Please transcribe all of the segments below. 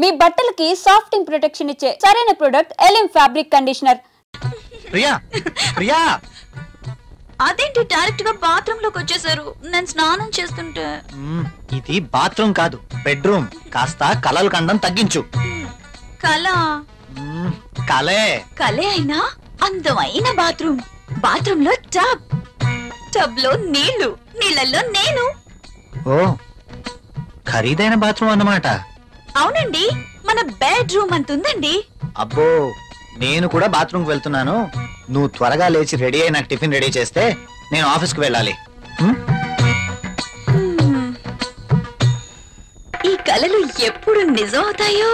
మీ బట్టలకి సాఫ్టింగ్ ప్రొటెక్షన్ ఇచ్చే సరైన ప్రొడక్ట్ ఎలిమ్ ఫ్యాబ్రిక్ కండిషనర్. ప్రియా ప్రియా అదేంటి డైరెక్ట్ గా బాత్రూమ్ లోకి వచ్చేసారు? నేను స్నానం చేస్తుంటే. ఇది బాత్రూమ్ కాదు, బెడ్రూమ్. కాస్త కలలు కండం తగ్గించు. కళ కలే కలే అయినా అందమైన బాత్రూమ్. బాత్రూమ్ లో టబ్, టబ్ లో నీళ్లు, నీళ్ళల్లో నేను. ఓ ఖరీదైన బాత్రూమ్ అన్నమాట. అవునండి, మన బెడ్రూమ్ అంతుందండి. అబ్బో నేను కూడా బాత్రూమ్ కి వెళ్తున్నాను. నువ్వు త్వరగా లేచి రెడీ అయి నాకు టిఫిన్ రెడీ చేస్తే నేను ఆఫీస్ కి వెళ్ళాలి. ఈ కలలు ఎప్పుడు నిజం అవుతాయో.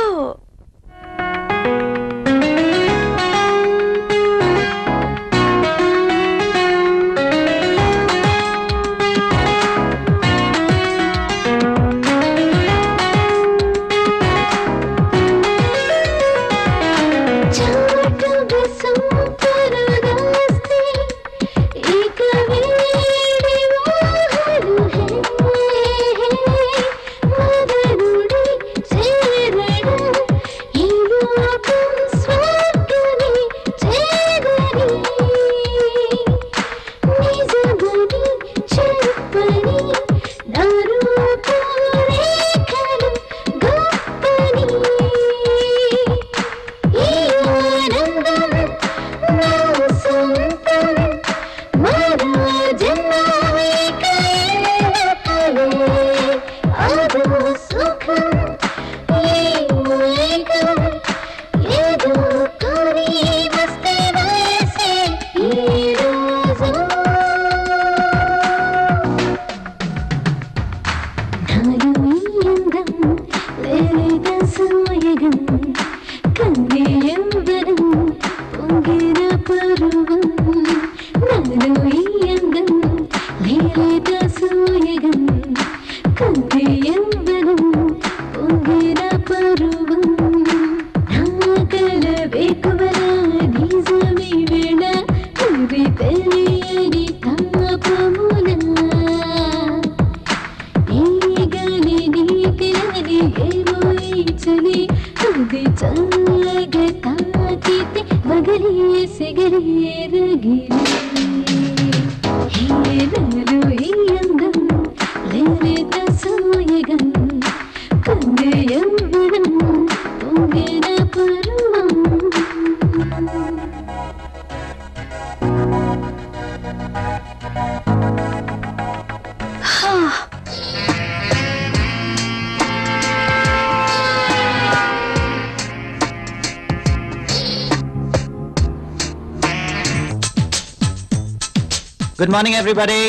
Good morning, everybody.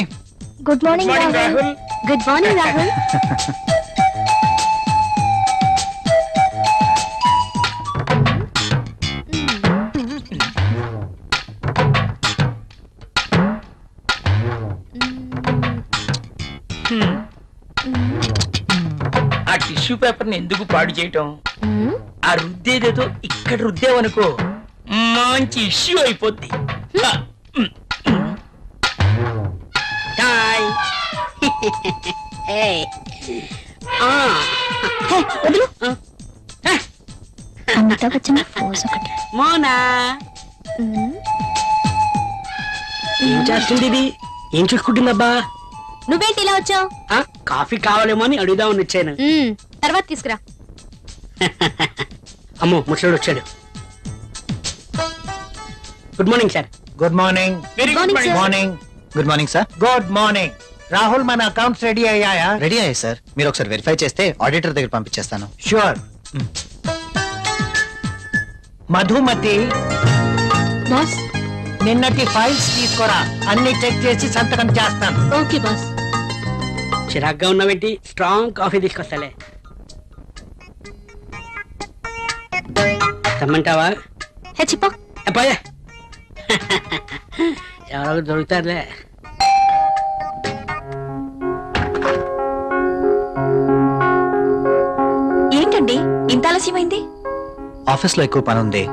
Good morning, Rahul. Good morning, Rahul. ఆ టిష్యూ పేపర్ ని ఎందుకు పాడు చేయటం? ఆ రుద్దేదేదో ఇక్కడ రుద్దేవనుకో మంచి ఇష్యూ అయిపోద్ది. మోనా ఏం చేస్తుంది ఇది? ఏం చూసుకుంటుందబ్బా? నువ్వేంటి ఇలా వచ్చావు? కాఫీ కావాలేమో అని అడుగుదామని వచ్చాను. తర్వాత తీసుకురా. అమ్మో ముసలోడు వచ్చాడు. Good morning sir. Good morning. Very good morning. Good morning sir. Good morning. Rahul, మన అకౌంట్స్ రెడీ అయ్యాయా? రెడీ అయ్యాయి సార్. మీరు ఒకసారి వెరిఫై చేస్తే ఆడిటర్ దగ్గర పంపించేస్తాను. ష్యూర్. మధుమతి, బాస్. నిన్నటి ఫైల్స్ తీసుకురా, అన్ని చెక్ చేసి సంతకం చేస్తాను. Okay boss. చిరాగ్గా ఉన్నావేంటి? Strong coffee తీసుకొస్తాలే. తెమ్మంటావా? హెచ్చిపో. పోయా ఎవరో దొరుకుతారులే. ఏంటండి ఇంత ఆలస్యమైంది? ఆఫీస్ లో ఎక్కువ పని ఉంది.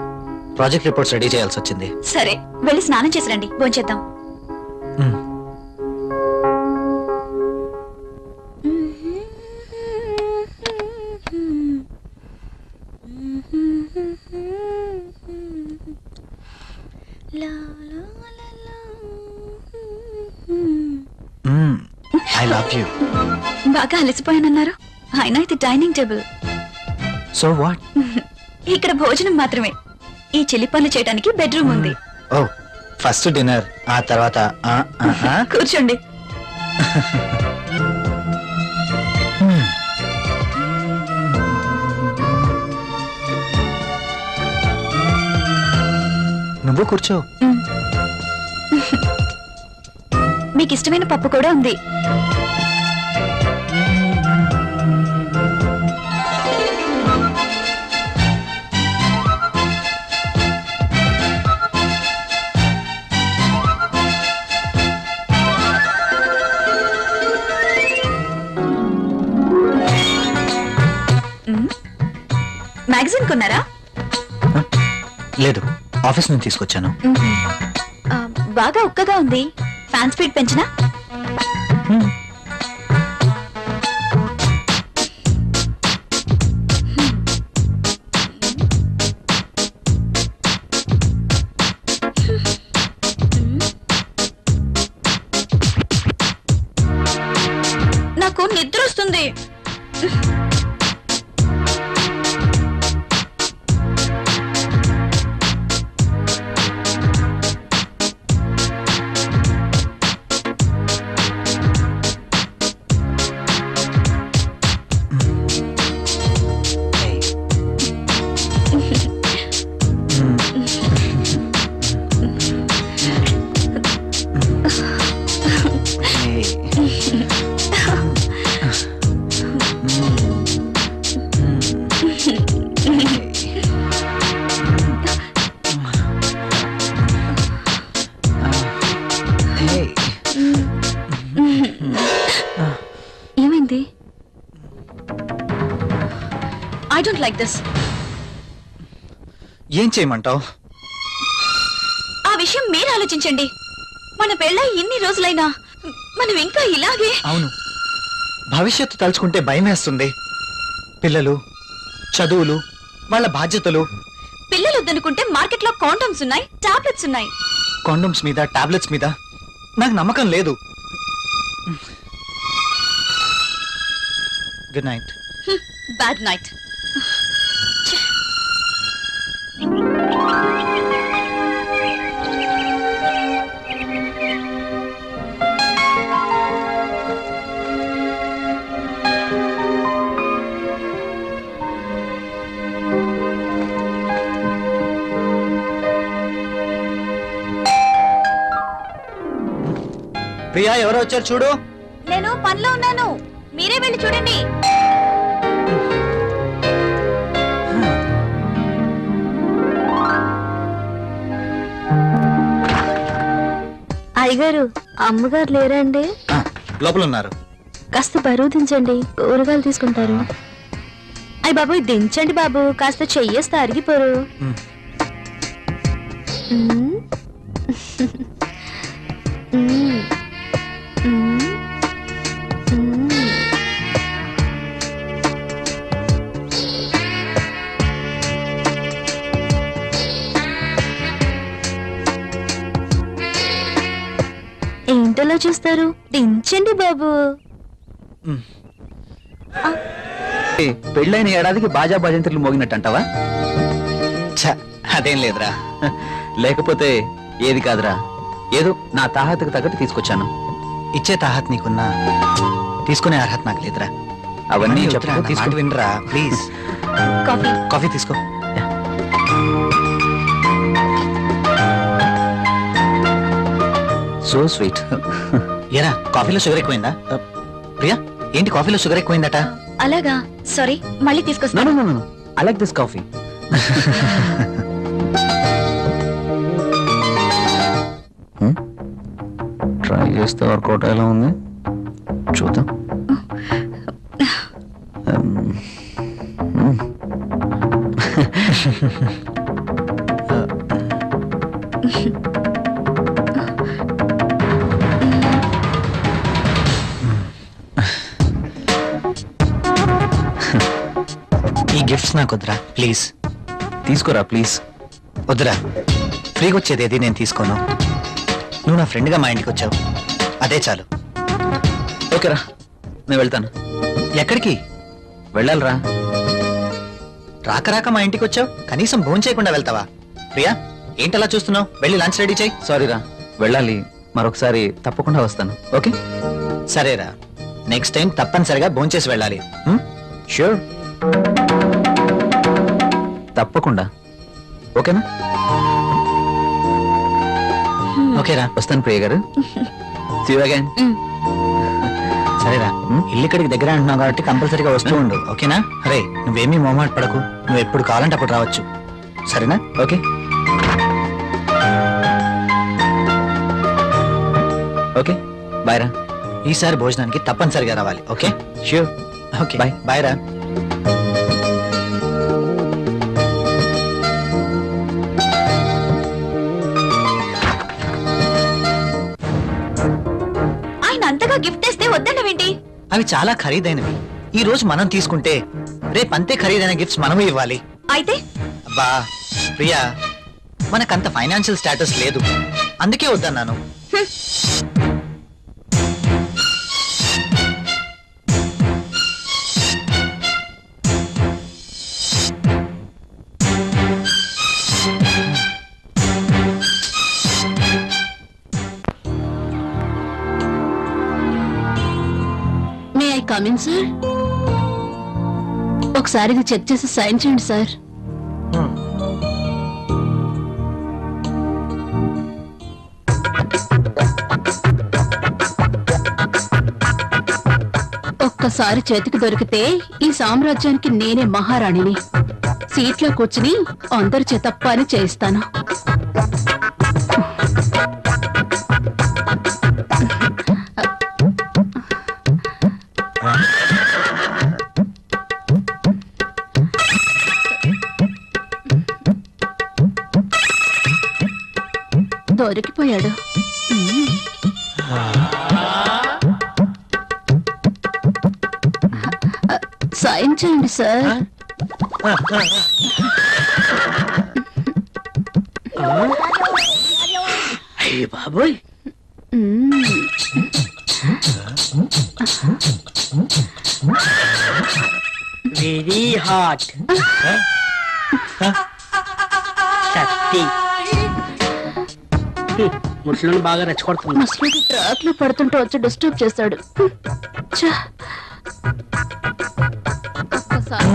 ప్రాజెక్ట్ రిపోర్ట్స్ రెడీ చేయాల్సి వచ్చింది. సరే వెళ్ళి స్నానం చేసి రండి, భోంచేద్దాం. Love you. బాగా అలసిపోయానన్నారు. అయినా ఇది డైనింగ్ టేబుల్. So what? ఇక్కడ భోజనం మాత్రమే. ఈ చిలి పనులు చేయడానికి బెడ్రూమ్ ఉంది. ఓ, ఫస్ట్ డిన్నర్, ఆ తర్వాత కూర్చోండి. నువ్వు కూర్చో. మీకు ఇష్టమైన పప్పు కూడా ఉంది. మ్యాగజైన్ కొన్నారా? లేదు, ఆఫీస్ నుంచి తీసుకొచ్చాను. బాగా ఉక్కగా ఉంది. ఫ్యాన్ స్పీడ్ పెంచినా? నాకు నిద్ర వస్తుంది. ఏమైంది? I don't like this. ఏం చేయమంటావు? ఆ విషయం మీరు ఆలోచించండి. మన పెళ్ళై ఇన్ని రోజులైనా మనం ఇంకా ఇలాగే. అవును, భవిష్యత్తు తలుచుకుంటే భయం వేస్తుంది. పిల్లలు, చదువులు, వాళ్ళ బాధ్యతలు. పిల్లలు వద్దనుకుంటే మార్కెట్ లో కాండమ్స్ ఉన్నాయి, టాబ్లెట్స్ ఉన్నాయి. కాండమ్స్ మీద, టాబ్లెట్స్ మీద నాకు నమ్మకం లేదు. Good night. Bad night. Priya, ఎవరో వచ్చారు చూడు. నేను పనిలో ఉన్నాను, మీరే వెళ్ళి చూడండి. అయ్యగారు, అమ్మగారు లేరండి? లోపల ఉన్నారు. కాస్త బరువు దించండి, కూరగాయలు తీసుకుంటారు. అయ్య బాబు, దించండి బాబు, కాస్త చెయ్యేస్తే అరిగిపోరు. ఏంటలా చూస్తారు? దించండి బాబు. పెళ్ళైన ఏడాదికి బాజా భజంత్రులు మోగినట్టంటావా? అదేం లేదురా. లేకపోతే ఏది కాదురా, ఏదో నా తాహతకు తగ్గట్టు తీసుకొచ్చాను. ఇచ్చే తాహత్ నీకున్నా, తీసుకునే అర్హత నాకు లేదురా. అవన్నీ చెప్తా, వినరా ప్లీజ్. కాఫీ. కాఫీ తీసుకో. So sweet. ఏరా, కాఫీలో షుగర్ ఎక్కువైందా? ప్రియా, ఏంటి కాఫీలో షుగర్ ఎక్కువైందట? అలాగా, సారీ, మళ్ళీ తీసుకొస్తాను. I like this coffee. Try చేస్తే వర్కౌట్ ఎలా ఉంది చూద్దాం. ఈ గిఫ్ట్స్ నాకు వద్దురా ప్లీజ్. తీసుకోరా ప్లీజ్. వద్దురా, ఫ్రీగా వచ్చేది ఏది నేను తీసుకోను. నువ్వు నా ఫ్రెండ్గా మా ఇంటికి వచ్చావు, అదే చాలు. ఓకేరా, నేను వెళ్తాను. ఎక్కడికి వెళ్ళాలిరా. రాక రాక మా ఇంటికి వచ్చావు, కనీసం భోజనం చేయకుండా వెళ్తావా? ప్రియా ఏంటలా చూస్తున్నావు? వెళ్ళి లంచ్ రెడీ చేయి. సారీరా, వెళ్ళాలి. మరొకసారి తప్పకుండా వస్తాను. ఓకే సరేరా, నెక్స్ట్ టైం తప్పనిసరిగా భోంచేసి వెళ్ళాలి. ష్యూర్, తప్పకుండా. ఓకేనా? ఓకేరా, వస్తాను ప్రియ గారు. See you again. సరేరా, ఇల్లు ఇక్కడికి దగ్గర అంటున్నావు కాబట్టి కంపల్సరీగా వస్తూ ఉండు. ఓకేనా? అరే నువ్వేమీ మొహమాట పడకు, నువ్వు ఎప్పుడు కావాలంటే అప్పుడు రావచ్చు. సరేనా? ఓకే ఓకే, బాయ్ రా. ఈసారి భోజనానికి తప్పనిసరిగా రావాలి. Okay? Sure. Okay, Bye. Bye రా. ఆయన అంతగా గిఫ్ట్ ఇస్తే వద్దన్నవేంటి? అవి చాలా ఖరీదైనవి. ఈ రోజు మనం తీసుకుంటే రేపు అంతే ఖరీదైన గిఫ్ట్స్ మనము ఇవ్వాలి. అయితే అబ్బా ప్రియా, మనకంత ఫైనాన్షియల్ స్టేటస్ లేదు, అందుకే వద్దన్నాను. May I come in sir? ఒకసారి ఇది చెక్ చేసి సైన్ చేయండి సార్. ఒక్కసారి చేతికి దొరికితే ఈ సామ్రాజ్యానికి నేనే మహారాణిని. సీట్లో కూర్చుని అందరి చేత పని చేయిస్తాను. దొరికిపోయాడు. సైన్ చేయండి సార్. అయ్య బాబోయ్, వెరీ హాట్. శక్తి ముసలిని బాగా రెచ్చగొడుతుంది. ముసలికి ట్రాక్ లో పడుతుంటే వచ్చి డిస్టర్బ్ చేశాడు. ఛ! ఒక్కసారి.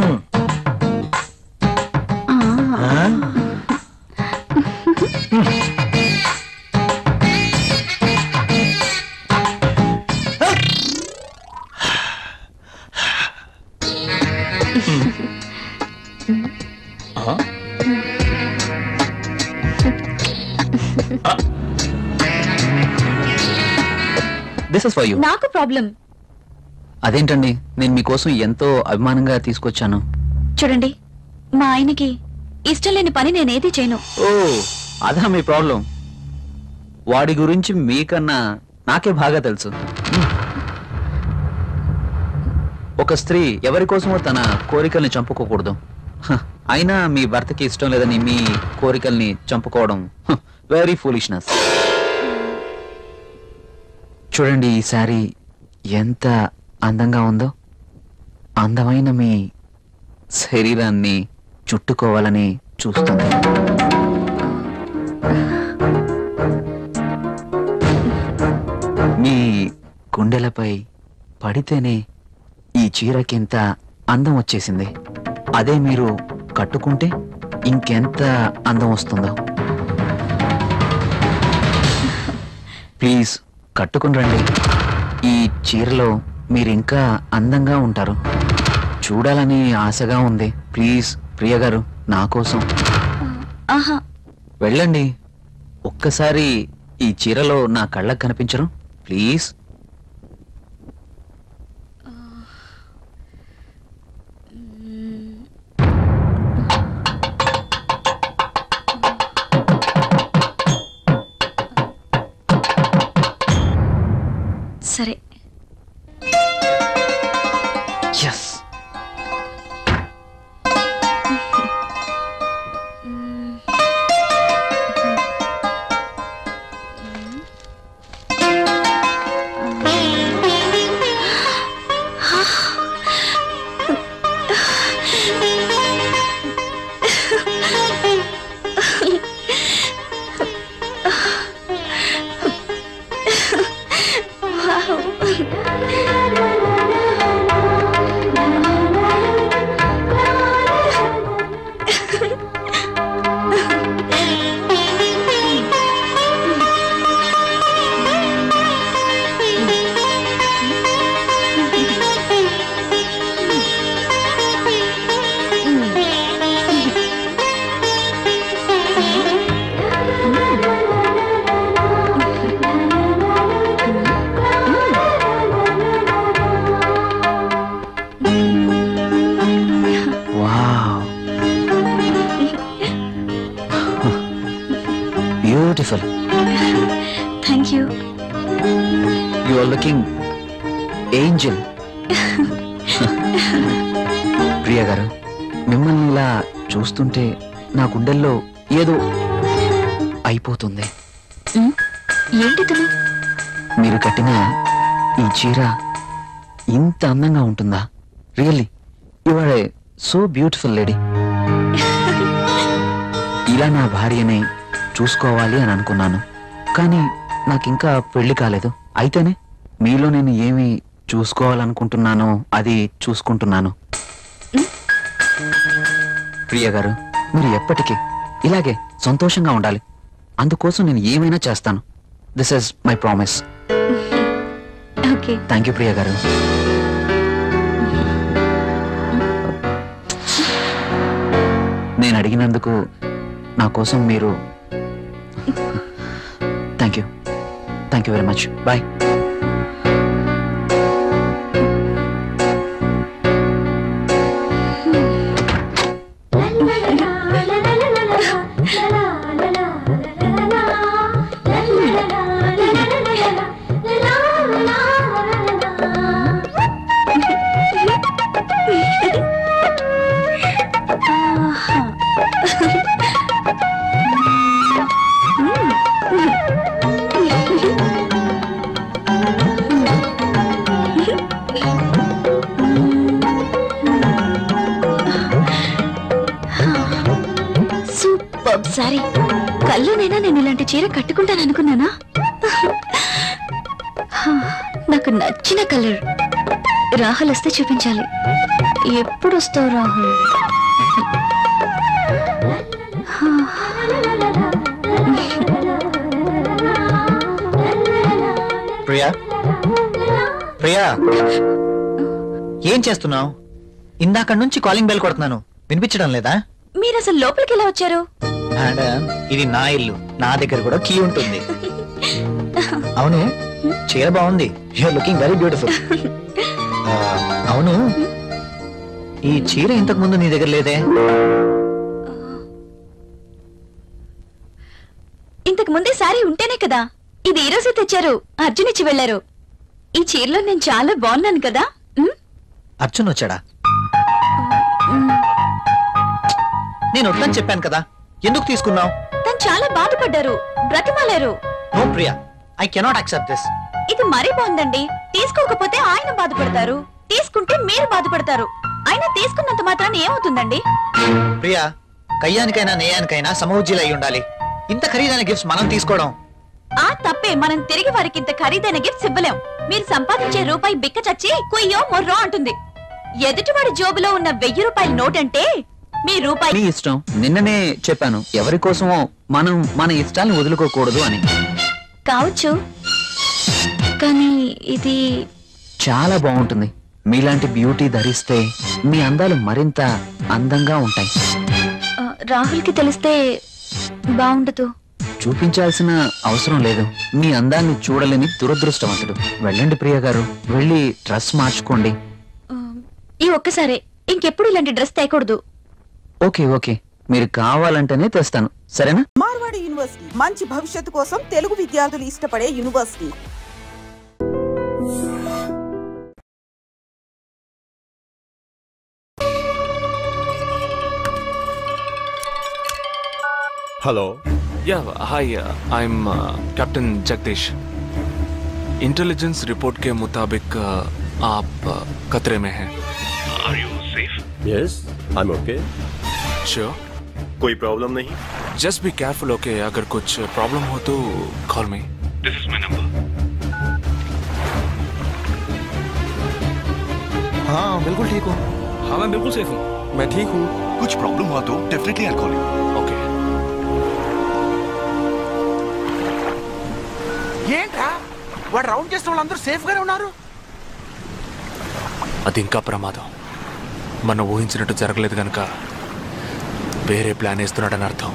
This is for you. నాకు ప్రాబ్లం. అదేంటండి, నేను మీకోసం ఎంతో అభిమానంగా తీసుకొచ్చాను. చూడండి, మా ఆయనకి ఇష్టం లేని పని నేనేది చేయను. ఓ, అదా మీ ప్రాబ్లం. వాడి గురించి మీకన్నా నాకే బాగా తెలుసు. ఒక స్త్రీ ఎవరి కోసమో తన కోరికల్ని చంపుకోకూడదు. అయినా మీ భర్తకి ఇష్టం లేదని మీ కోరికల్ని చంపుకోవడం వెరీ ఫూలిష్నెస్. చూడండి, ఈ శారీ ఎంత అందంగా ఉందో. అందమైన మీ శరీరాన్ని చుట్టుకోవాలని చూస్తుంది. మీ గుండెలపై పడితేనే ఈ చీరకింత అందం వచ్చేసింది. అదే మీరు కట్టుకుంటే ఇంకెంత అందం వస్తుందో. ప్లీజ్ కట్టుకుని రండి. ఈ చీరలో మీరింకా అందంగా ఉంటారు. చూడాలని ఆశగా ఉంది. ప్లీజ్ ప్రియ గారు, నా కోసం ఆహా, వెళ్ళండి. ఒక్కసారి ఈ చీరలో నా కళ్ళకు కనిపించరు? ప్లీజ్. సరే. Yes. Are looking angel. Priya garu, మిమ్మల్ని ఇలా చూస్తుంటే నా గుండెల్లో ఏదో అయిపోతుంది. ఏంటిది? మీరు కట్టిన ఈ చీర ఇంత అందంగా ఉంటుందా? Really you are a so beautiful lady. ఇలా నా భార్యని చూసుకోవాలి అని అనుకున్నాను, కానీ నాకింకా పెళ్లి కాలేదు. అయితేనే మీలో నేను ఏమి చూసుకోవాలనుకుంటున్నానో అది చూసుకుంటున్నాను. ప్రియ గారు, మీరు ఎప్పటికీ ఇలాగే సంతోషంగా ఉండాలి. అందుకోసం నేను ఏమైనా చేస్తాను. This is my promise. Thank you Priya గారు. నేను అడిగినందుకు నా కోసం మీరు thank you very much. Bye. Sorry, కల్లోనైనా నేను ఇలాంటి చీర కట్టుకుంటాననుకున్నానా? నాకు నచ్చిన కలర్. రాహుల్ వస్తే చూపించాలి. ఎప్పుడు వస్తావు రాహుల్? ప్రియా, ప్రియా, ఏం చేస్తున్నావు? ఇందాక నుంచి కాలింగ్ బెల్ కొడుతున్నాను, వినిపించడం లేదా? మీరు అసలు లోపలికి ఎలా వచ్చారు? మేడం, ఇది నా ఇల్లు, నా దగ్గర కూడా కీ ఉంటుంది. అవును, చీర బాగుంది. You're looking very beautiful. అవును, ఈ చీర ఇంతకు ముందు నీ దగ్గర లేదే? ఇంతకు ముందే సారీ ఉంటేనే కదా. ఇది ఈ రోజే తెచ్చారు, అర్జున్ ఇచ్చి వెళ్లారు. ఈ చీరలో నేను చాలా బాగున్నాను కదా. అర్జున్ వచ్చాడా? నేను వద్దని చెప్పాను కదా, ఎందుకు తీసుకున్నావు? తను చాలా బాధపడ్డారు, బ్రతిమాలారు. No Priya, I cannot accept this. ఇది మరీ బాగుందండి. తీసుకోకపోతే ఆయన బాధపడతారు, తీసుకుంటే మీరు బాధపడతారు. అయినా తీసుకున్నంత మాత్రాన్ని ఏమవుతుందండి? ప్రియా, కయ్యానికైనా నేయానికైనా సమౌజ్జీలు అయి ఉండాలి. ఇంత ఖరీదైన గిఫ్ట్స్ మనం తీసుకోవడం ఆ తప్పే. మనం తిరిగి వారికి ఇంత ఖరీదైన గిఫ్ట్స్ ఇవ్వలేం. మీరు సంపాదించే రూపాయి బిక్క చచ్చి కుయ్యో మొర్రో అంటుంది. ఎదుటివాడి జోబులో ఉన్న 1000 రూపాయల నోట్ అంటే మీ రూపాయి. మీ ఇష్టం. నిన్ననే చెప్పాను, ఎవరి కోసమో మనం మన ఇష్టాన్ని వదులుకోకూడదు అని. కావచ్చు, కానీ ఇది చాలా బాగుంటుంది. మీలాంటి బ్యూటీ ధరిస్తే మీ అందాలు మరింత అందంగా ఉంటాయి. రాహుల్ కి తెలిస్తే బాగుండదు. చూపించాల్సిన అవసరం లేదు. మీ అందాన్ని చూడలేని దురదృష్టవంతుడు. వెళ్ళండి ప్రియ గారు, వెళ్ళి డ్రెస్ మార్చుకోండి. ఈ ఒక్కసారి, ఇంకెప్పుడు ఇలాంటి డ్రెస్ తేకూడదు. ఓకే ఓకే, మీరు కావాలంటేనే తెస్తాను, సరేనా? మార్వాడి యూనివర్సిటీ మంచి భవిష్యత్తు కోసం తెలుగు విద్యార్థులు ఇష్టపడే university. Hello. Yeah, hi. I'm Captain Jagdish. Intelligence report के मुताबिक आप खतरे में हैं. Are you safe? Yes, I'm okay. Sure. कोई प्रॉब्लम नहीं. Just be careful, okay? अगर कुछ प्रॉब्लम हो तो call me. This is my number. हाँ बिल्कुल ठीक हूँ. हाँ मैं बिल्कुल सेफ हूँ. मैं ठीक हूँ. कुछ प्रॉब्लम हुआ तो definitely I'll call you. Okay. ఏంట్రా వాడు రౌండ్ చేసిన వాళ్ళందరూ సేఫ్ గానే ఉన్నారు? అది ఇంకా ప్రమాదం. మనం ఊహించినట్టు జరగలేదు కనుక వేరే ప్లాన్ వేస్తున్నాడని అర్థం.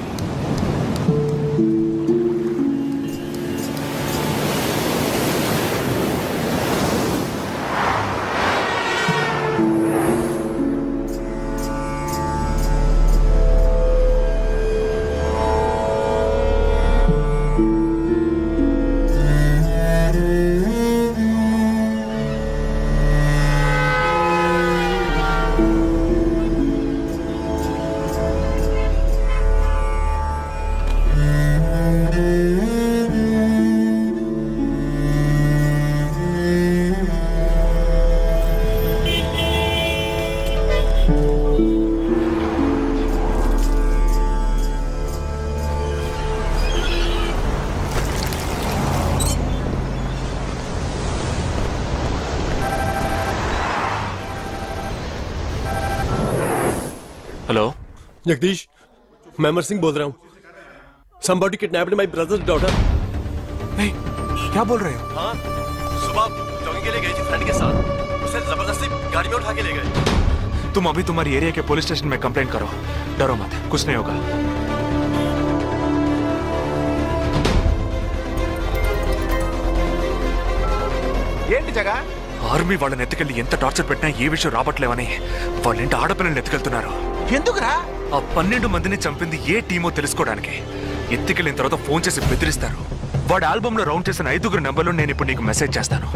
जगदीश, मैं अमर सिंह बोल रहा हूँ। Somebody kidnapped my brother's daughter. नहीं, क्या बोल रहे हो? हाँ, सुबह जॉगिंग के लिए गई थी फ्रेंड के साथ। उसे जबरदस्ती गाड़ी में उठा के ले गए। तुम अभी तुम्हारी एरिया के पुलिस स्टेशन में कंप्लेंट करो। डरो मत, कुछ नहीं होगा। ఏంటి జగ? ఆర్మీ వాళ్ళని ఎత్తుకెళ్ళి ఎంత టార్చర్ పెట్టినా ఏ విషయం రాబట్లేవని వాళ్ళేంటి ఆడపిల్లల్ని ఎత్తుకెళ్తున్నారు. ఎందుకురా? ఆ 12 మందిని చంపింది ఏ టీమో తెలుసుకోవడానికి. ఎత్తుకెళ్ళిన తర్వాత ఫోన్ చేసి బెదిరిస్తారు. వాడు ఆల్బమ్ లో రౌండ్ చేసిన 5 నంబర్లు నేను ఇప్పుడు నీకు మెసేజ్ చేస్తాను.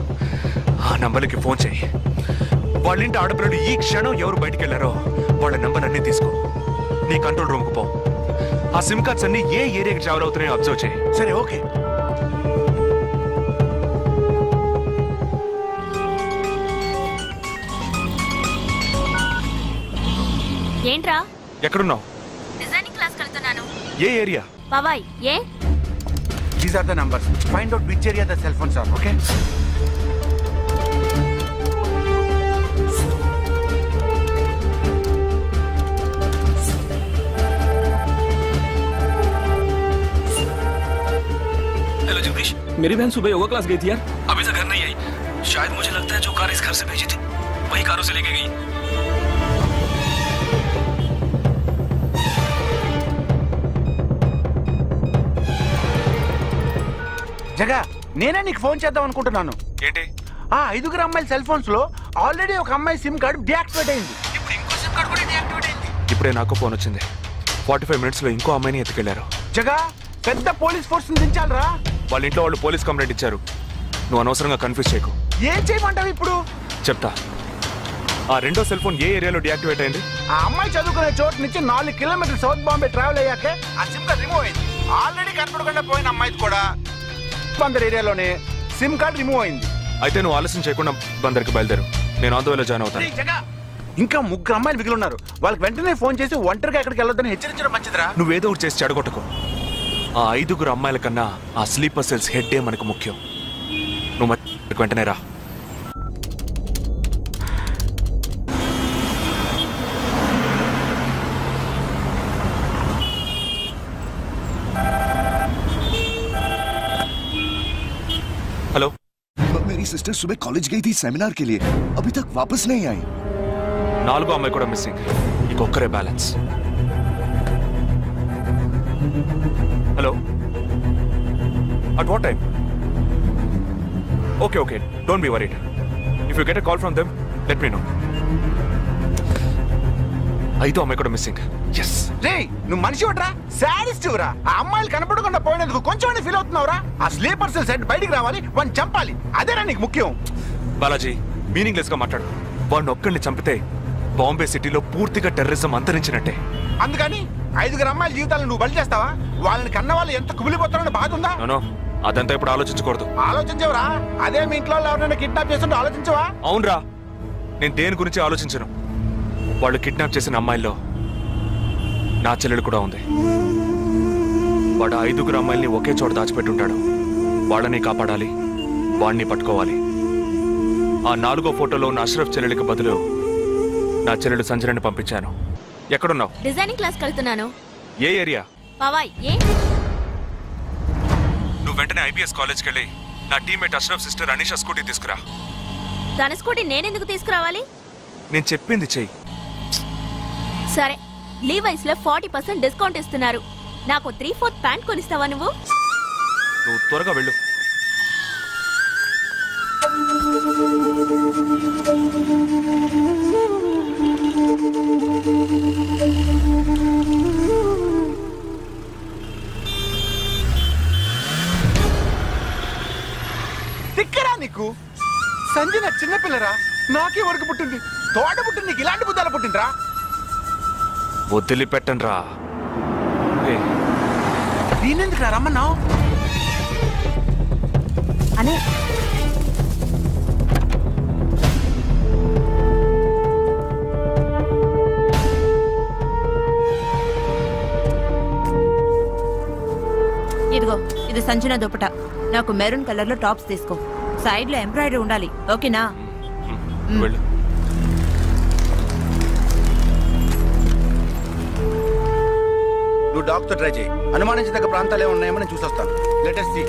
ఆ నంబర్లకి ఫోన్ చేయి. వాళ్ళింటి ఆడపిల్లలు ఈ క్షణం ఎవరు బయటికి వెళ్ళారో వాళ్ళ నంబర్ అన్ని తీసుకో. నీ కంట్రోల్ రూమ్ కు పో. ఆ సిమ్ కార్డ్స్ అన్ని ఏ ఏరియాకి ట్రావెల్ అవుతున్నాయో అబ్జర్వ్ చేయి. సరే, ఓకే. ఏంట్రా? ఎక్కడున్నావు? డిజైనింగ్ క్లాస్ వెళ్తున్నాను. ఏ ఏరియా? పవాయ్. ఏ? These are the numbers. Find out which area the cell phones are, okay? Hello Jagdish, मेरी बहन सुबह योगा क्लास गई थी यार, अभी तक घर नहीं आई। शायद मुझे लगता है जो कार इस घर से भेजी थी वही कारों से लेके गई। జగా, నేనే నీకు ఫోన్ చేద్దాం అనుకుంటున్నాను. ఏంటి? ఆ 5 అమ్మాయిల సెల్ ఫోన్స్ లో ఆల్రెడీ ఒక అమ్మాయి సిమ్ కార్డ్ డియాక్టివేట్ అయింది. ఇప్పుడు ఇంకో సిమ్ కార్డ్ కూడా డియాక్టివేట్ అయింది. ఇప్పుడే నాకు ఫోన్ వచ్చింది. 45 మినిట్స్ లో ఇంకో అమ్మాయిని ఎత్తుకెళ్లారు. జగా, పెద్ద పోలీస్ ఫోర్స్ దించాలరా. వాళ్ళ ఇంట్లో వాళ్ళు పోలీస్ కంప్లైంట్ ఇచ్చారు. నువ్వు అనవసరంగా కన్ఫ్యూజ్ చేయకు. ఏం చేయమంటావు ఇప్పుడు? చెప్తా. ఆ రెండో సెల్ ఫోన్ ఏ ఏరియాలో డియాక్టివేట్ అయింది? ఆ అమ్మాయి చదువుకునే చోటు నుంచి 4 కిలోమీటర్లు సౌత్ బాంబే ట్రావెల్ అయ్యాకే ఆ సిమ్ కార్డ్ రిమూవ్ అయింది. ఆల్రెడీ కనపడకుండా పోయిన అమ్మాయిది కూడా బందర్ ఏరియాలోనే సిమ్ కార్డ్ రిమూవ్ అయింది. అయితే నువ్వు ఆలస్యం చేయకుండా బందర్కి బయలుదేరు. నేను ఆందోళన జాయిన్ అవుతాను. ఇంకా 3 అమ్మాయిలు మిగిలి ఉన్నారు. వాళ్ళకి వెంటనే ఫోన్ చేసి ఒంటరిగా ఎక్కడికి వెళ్ళొద్దని హెచ్చరించడం మంచిదిరా. నువ్వేదో ఒకటి చేసి చెడగొట్టకు. ఆ 5 అమ్మాయిల కన్నా ఆ స్లీపర్ సెల్స్ హెడ్ డే మనకు ముఖ్యం. నువ్వు వెంటనే రా. हेलो, मेरी सिस्टर सुबह कॉलेज गई थी सेमिनार के लिए, अभी तक वापस नहीं आई। 4 అమ్మాయి కూడా మిస్సింగ్. ఇంకొక్కరే balance. Hello, at what time? Okay, don't be worried. If you get a call from them, let me know. 5 అమ్మాయి కూడా మిస్సింగ్. yes. రేయ్, నువ్వు మనిషి వట్రా, సాడిస్ట్ రా. ఆ అమ్మాయిలు కనపడకుండా పోయినందుకు కొంచెం ఫీల్ అవుతున్నావురా? ఆ స్లీపర్ సెల్ సెట్ బయటికి రావాలి, వాడిని చంపాలి. అదేరా నీకు ముఖ్యం. బాలాజీ, మీనింగ్లెస్ గా మాట్లాడు. వాడిని ఒక్కడిని చంపితే బాంబే సిటీలో పూర్తిగా టెర్రరిజం అంతరించినట్టే. అందుకని 5 అమ్మాయిల జీవితాలను నువ్వు బలి చేస్తావా? వాళ్ళని కన్న వాళ్ళు ఎంత కుమిలిపోతారని బాధ ఉందా? అదంతా ఇప్పుడు ఆలోచించకూడదు. ఆలోచించవరా? అదే మీ ఇంట్లో ఎవరైనా కిడ్నాప్ చేస్తుంటే ఆలోచించవా? అవునరా, నేను దేని గురించి ఆలోచించను. వాళ్ళు కిడ్నాప్ చేసిన అమ్మాయిల్లో నా చెల్లెలు కూడా ఉంది. వాడు 5 అమ్మాయిల్ని ఒకే చోట దాచిపెట్టుంటాడు. వాళ్ళని కాపాడాలి, వాడిని పట్టుకోవాలి. ఆ 4వ ఫోటోలో ఉన్న అష్రఫ్ చెల్లెలికి బదులు నా చెల్లెలు సంజనని పంపించాను. ఎక్కడున్నావు? డిజైనింగ్ క్లాస్ వెళ్తున్నాను. ఏ ఏరియా? పవాయ్. ఏ? నువ్వు వెంటనే ఐబీఎస్ కాలేజ్కి వెళ్ళి నా teammate Ashraf sister Anisha scooty తీసుకురా. తన స్కూటీ నేనెందుకు తీసుకురావాలి? నేను చెప్పింది చెయ్యి. సరే, లీవైస్ లో 40% డిస్కౌంట్ ఇస్తున్నారు. నాకు 3/4 ప్యాంట్ కొనిస్తావా నువ్వు? నువ్వు త్వరగా వెళ్ళు. తిక్కరా నీకు? సంజన చిన్నపిల్లరా, నాకే వరకు పుట్టింది. తోడ పుట్టింది, నీకు ఇలాంటి బుద్ధాలు పుట్టిందిరా? వదిలిపెట్టను రా. నేనెందుకు రమ్మన్నావు? అనే ఇదిగో, ఇది సంజన దుపట. నాకు మెరూన్ కలర్ లో టాప్స్ తీసుకో. సైడ్ లో ఎంబ్రాయిడరీ ఉండాలి, ఓకేనా? నువ్వు డాక్టర్ ట్రై చేయి. అనుమానించదగ్గ ప్రాంతాలు ఏమి ఉన్నాయేమో నేను చూసొస్తాను. Latest see.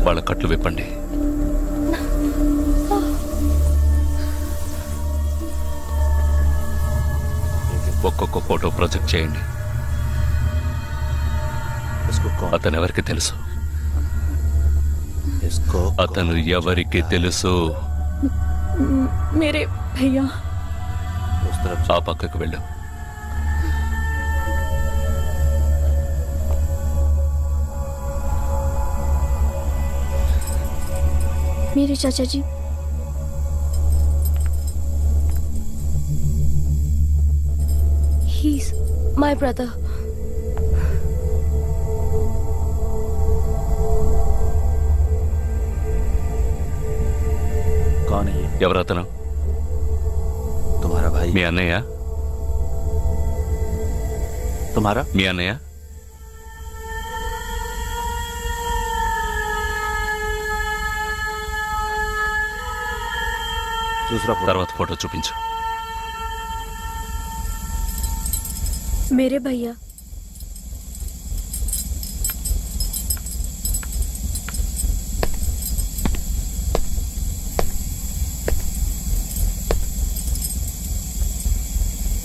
వాళ్ళ కట్లు విప్పండి. ఒక్కొక్క ఫోటో ప్రొజెక్ట్ చేయండి. అతను ఎవరికి తెలుసు? అతను ఎవరికి తెలుసు? मेरे भैया. ఆ పక్కకు వెళ్ళు. मेरे चाचा जी. He's my brother. कौन है ये? ఎవరతను? तुम्हारा भाई. మీ అన్నయ్య? तुम्हारा? మీ అన్నయ్య? తర్వాత ఫోటో చూపించు. मेरे भैया.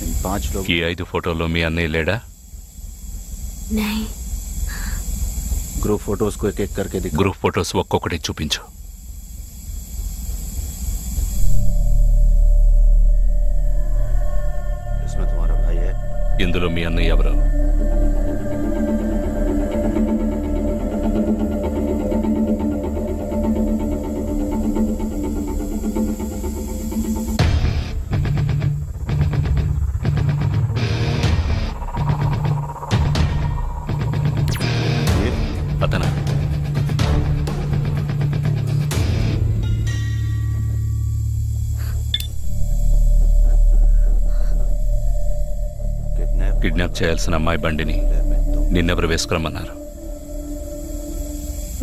इन 5 लोग. ఈ 5 ఫోటోల్లో మీ అన్నయ్య లేడా? नहीं. ग्रुप फोटोज को एक-एक करके दिखा. గ్రూప్ ఫోటోస్ ఒక్కొక్కటి చూపించు. इसमें तुम्हारा भाई है. ఇందులో మీ అన్నయ్య ఎవరు? అతనా? కిడ్నాప్ చేయాల్సిన అమ్మాయి బండిని నిన్నెవరు వేసుకురమ్మన్నారు?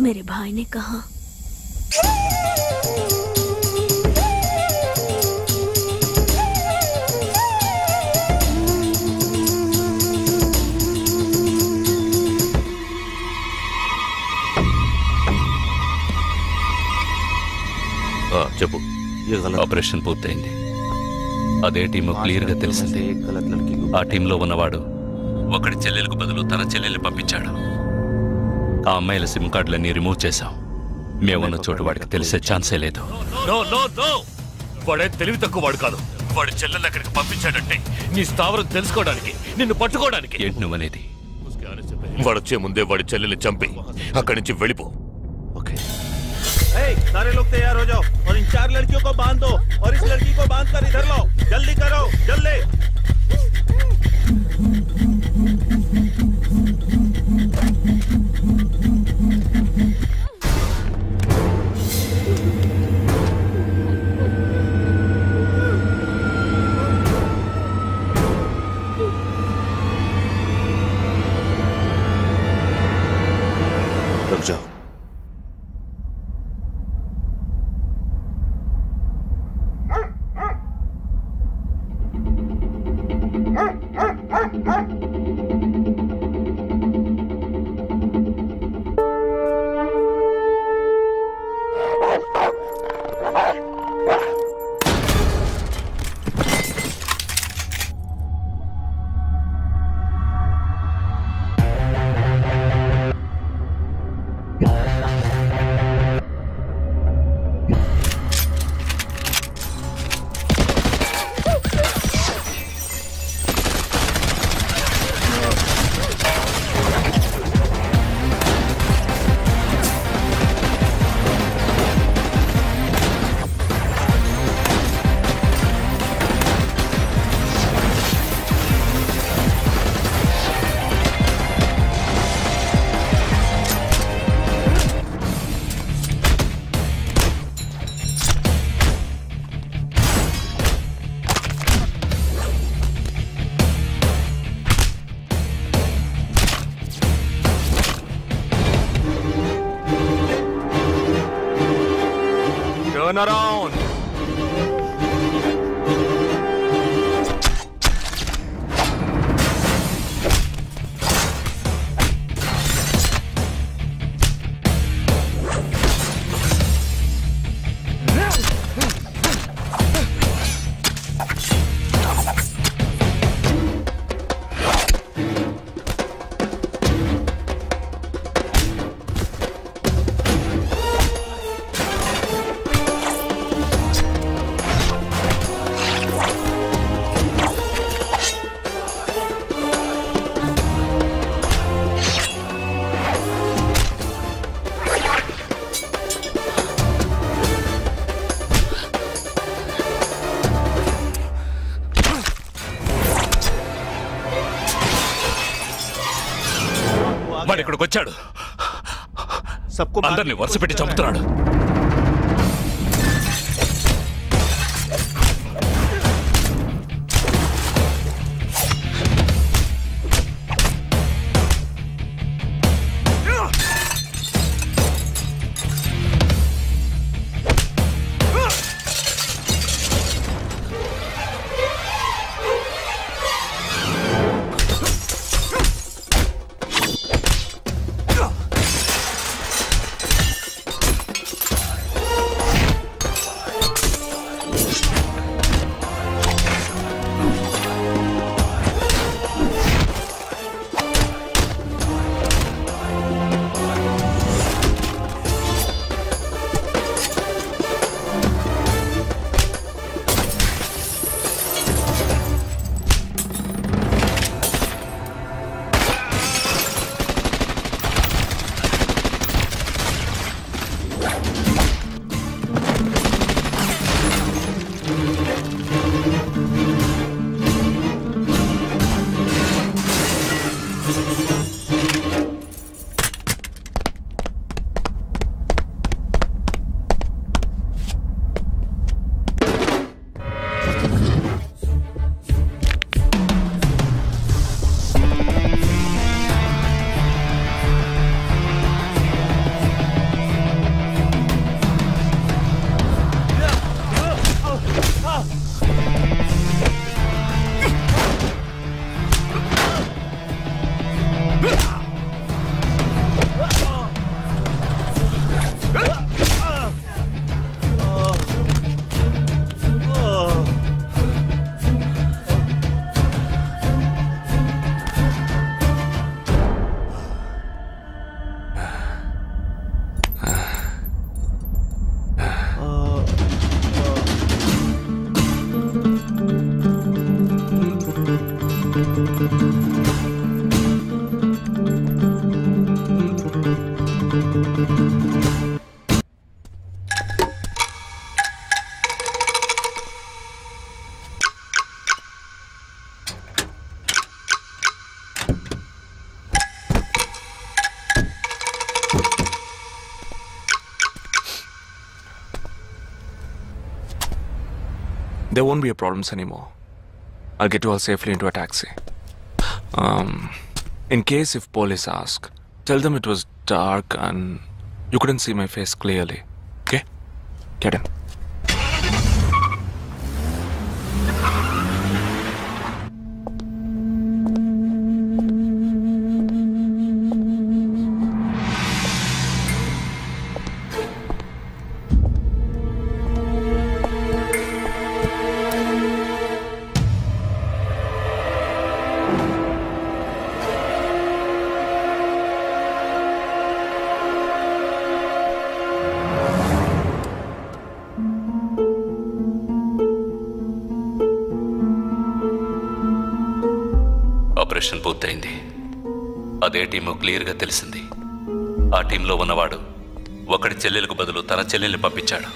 मेरे भाई ने कहा. చెప్పు. ఆపరేషన్ పూర్తయింది. అదే టీము క్లియర్ గా తెలిసింది. ఆ టీంలో ఉన్నవాడు ఒకటి చెల్లెలకు బదులు తన చెల్లెల్ని పంపించాడు. ఆ అమ్మాయిల సిమ్ కార్డులన్నీ రిమూవ్ చేశాం. మేమున్న చోటు వాడికి తెలిసే ఛాన్సే లేదు. వాడే తెలివి తక్కువ వాడు కాదు. వాడి చెల్లెల్ని అక్కడికి పంపించాడంటే నీ స్థావరం తెలుసుకోవడానికి, నిన్ను పట్టుకోవడానికి. ఏంటి నువ్వనేది? వాడొచ్చే ముందే వాడి చెల్లెల్ని చంపి అక్కడి నుంచి వెళ్ళిపో. सारे लोग तैयार हो जाओ और इन 4 लड़कियों को बांध दो और इस लड़की को बांध कर इधर लाओ. जल्दी करो, जल्दी. रुक जाओ. Huh? Turn around. వాడు ఇక్కడికి వచ్చాడు, అందరినీ వరుస పెట్టి చంపుతున్నాడు. There won't be a problems anymore. I'll get you all safely into a taxi. In case if police ask, tell them it was dark and you couldn't see my face clearly. Okay? Get in. Operation పూర్తయింది. అదే team క్లియర్గా తెలిసింది. ఆ టీంలో ఉన్నవాడు ఒకడి చెల్లెలకు బదులు తన చెల్లెల్ని పంపించాడు.